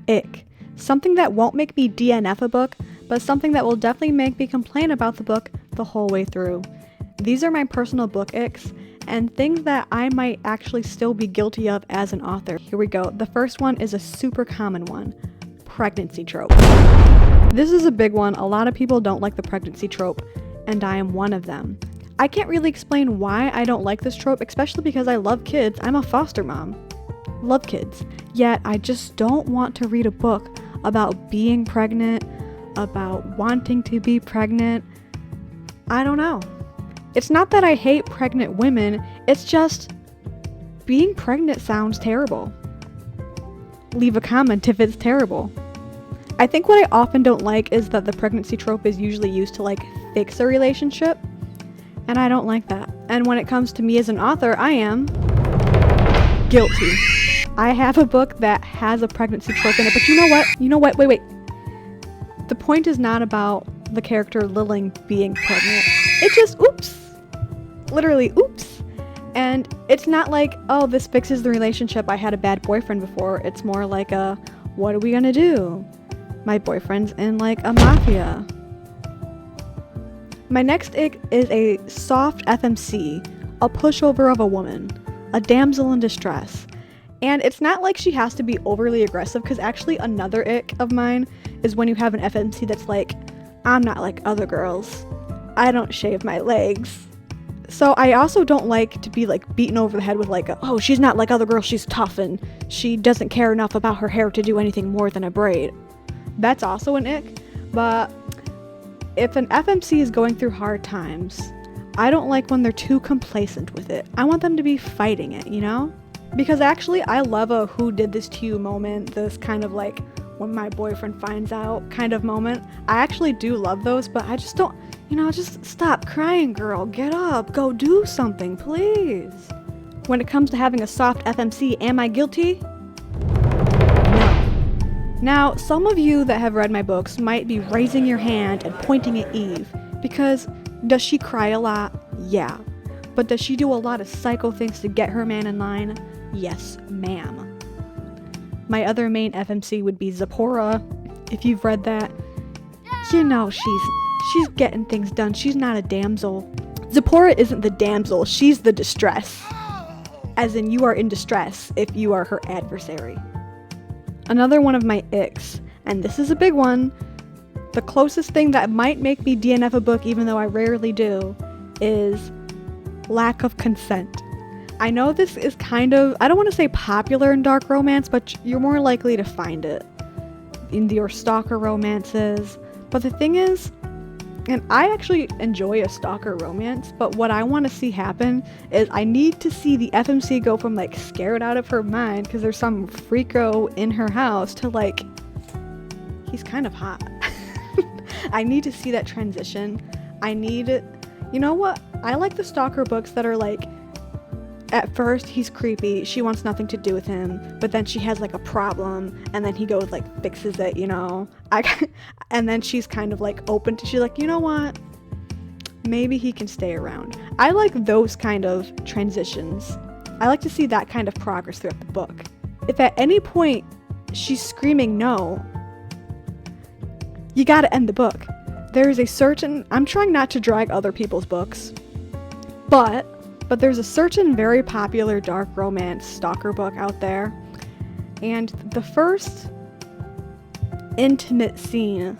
ick. Something that won't make me DNF a book, but something that will definitely make me complain about the book the whole way through. These are my personal book icks, and things that I might actually still be guilty of as an author. Here we go. The first one is a super common one. Pregnancy trope. This is a big one. A lot of people don't like the pregnancy trope, and I am one of them. I can't really explain why I don't like this trope, especially because I love kids. I'm a foster mom. Love kids. Yet I just don't want to read a book about being pregnant, about wanting to be pregnant. I don't know. It's not that I hate pregnant women, it's just being pregnant sounds terrible. Leave a comment if it's terrible. I think what I often don't like is that the pregnancy trope is usually used to like fix a relationship, and I don't like that. And when it comes to me as an author, I am guilty. I have a book that has a pregnancy trope in it, but you know what, wait. The point is not about the character Lilling being pregnant. It just, oops. Literally, oops. And it's not like, oh, this fixes the relationship, I had a bad boyfriend before. It's more like a, what are we gonna do? My boyfriend's in like a mafia. My next ick is a soft FMC, a pushover of a woman, a damsel in distress. And it's not like she has to be overly aggressive, because actually another ick of mine is when you have an FMC that's like, I'm not like other girls. I don't shave my legs. So I also don't like to be like beaten over the head with like, oh, she's not like other girls, she's tough and she doesn't care enough about her hair to do anything more than a braid. That's also an ick. But if an FMC is going through hard times, I don't like when they're too complacent with it. I want them to be fighting it, you know? Because actually I love a who did this to you moment, this kind of like when my boyfriend finds out kind of moment. I actually do love those, but I just don't, just stop crying, girl. Get up, go do something, please. When it comes to having a soft FMC, am I guilty? No. Now, some of you that have read my books might be raising your hand and pointing at Eve, because does she cry a lot? Yeah. But does she do a lot of psycho things to get her man in line? Yes, ma'am. My other main FMC would be Zipporah. If you've read that, she's getting things done. She's not a damsel. Zipporah isn't the damsel, she's the distress. As in, you are in distress if you are her adversary. Another one of my icks, and this is a big one, the closest thing that might make me DNF a book, even though I rarely do, is lack of consent. I know this is kind of, I don't want to say popular in dark romance, but you're more likely to find it in your stalker romances. But the thing is, and I actually enjoy a stalker romance, but what I want to see happen is I need to see the FMC go from like scared out of her mind because there's some freako in her house to like, he's kind of hot. I need to see that transition. You know what? I like the stalker books that are like, at first he's creepy, she wants nothing to do with him, but then she has like a problem and then he goes like fixes it, and then she's kind of like open to, she's like, you know what, maybe he can stay around. I like those kind of transitions. I like to see that kind of progress throughout the book. If at any point she's screaming no, you gotta end the book. There is a certain, I'm trying not to drag other people's books, but there's a certain very popular dark romance stalker book out there, and the first intimate scene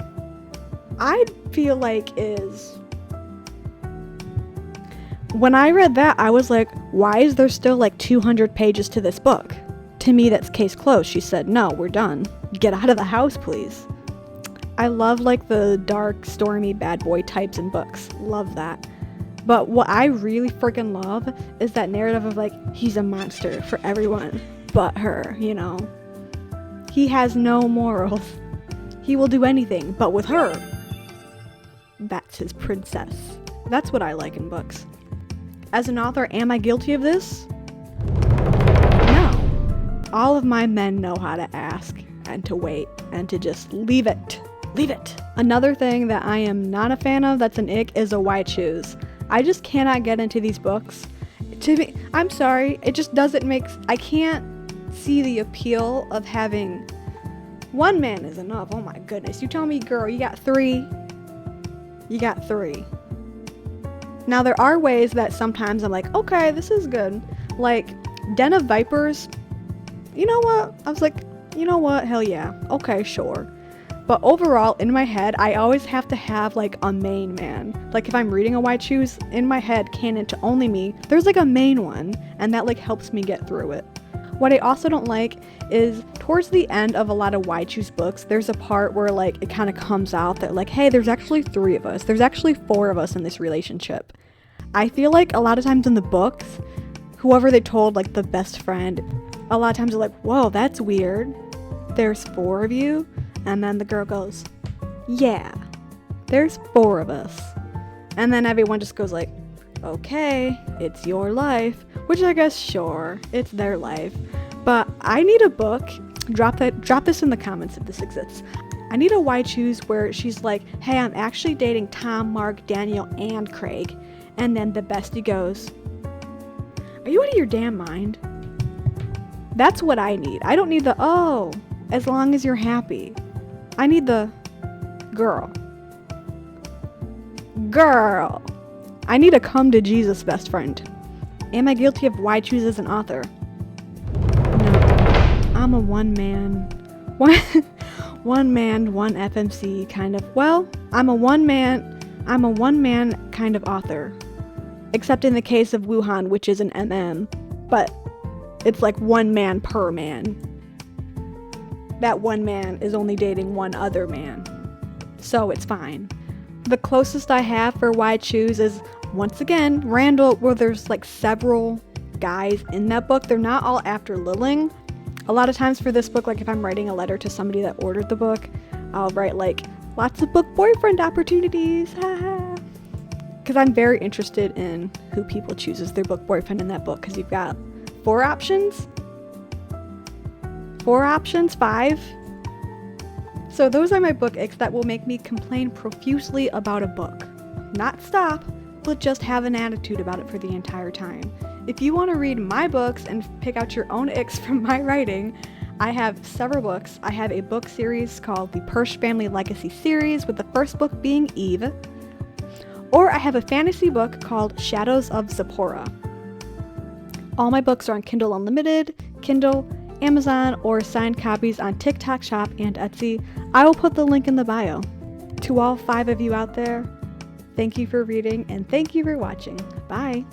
I feel like is, when I read that, I was like, why is there still like 200 pages to this book? To me, that's case closed. She said, no, we're done. Get out of the house, please. I love like the dark, stormy bad boy types in books. Love that. But what I really freaking love is that narrative of like, he's a monster for everyone but her, He has no morals. He will do anything, but with her, that's his princess. That's what I like in books. As an author, am I guilty of this? No. All of my men know how to ask and to wait and to just leave it. Leave it. Another thing that I am not a fan of that's an ick is a why choose. I just cannot get into these books. To me, I'm sorry, it just doesn't make, I can't see the appeal of having One man is enough. Oh my goodness. You tell me, girl, you got 3. You got 3. Now, there are ways that sometimes I'm like, okay, this is good. Like, Den of Vipers. You know what? I was like, you know what? Hell yeah. Okay, sure. But overall, in my head, I always have to have, like, a main man. Like, if I'm reading a Why Choose, in my head, canon to only me, there's, like, a main one. And that, like, helps me get through it. What I also don't like is towards the end of a lot of Why Choose books, there's a part where, like, it kind of comes out that, like, hey, there's actually 3 of us. There's actually 4 of us in this relationship. I feel like a lot of times in the books, whoever they told, like, the best friend, a lot of times they're like, whoa, that's weird. There's 4 of you? And then the girl goes, yeah, there's 4 of us. And then everyone just goes like, okay, it's your life. Which I guess, sure, it's their life. But I need a book, drop this in the comments if this exists. I need a Why Choose where she's like, hey, I'm actually dating Tom, Mark, Daniel, and Craig. And then the bestie goes, are you out of your damn mind? That's what I need. I don't need the, oh, as long as you're happy. I need the, girl. I need a come to Jesus best friend. Am I guilty of Why Choose as an author? No. I'm a one man, one FMC kind of, well, I'm a one man kind of author. Except in the case of Wuhan, which is an MM, but it's like one man per man. That one man is only dating one other man. So it's fine. The closest I have for Why Choose is, once again, Randall, where there's like several guys in that book. They're not all after Lilling. A lot of times for this book, like if I'm writing a letter to somebody that ordered the book, I'll write like, lots of book boyfriend opportunities, haha. Because I'm very interested in who people choose as their book boyfriend in that book, because you've got 4 options? 5? So those are my book icks that will make me complain profusely about a book. Not stop, but just have an attitude about it for the entire time. If you want to read my books and pick out your own icks from my writing, I have several books. I have a book series called the Persh Family Legacy series, with the first book being Eve. Or I have a fantasy book called Shadows of Zipporah. All my books are on Kindle Unlimited, Kindle, Amazon, or signed copies on TikTok Shop and Etsy. I will put the link in the bio. To all 5 of you out there, thank you for reading and thank you for watching. Bye!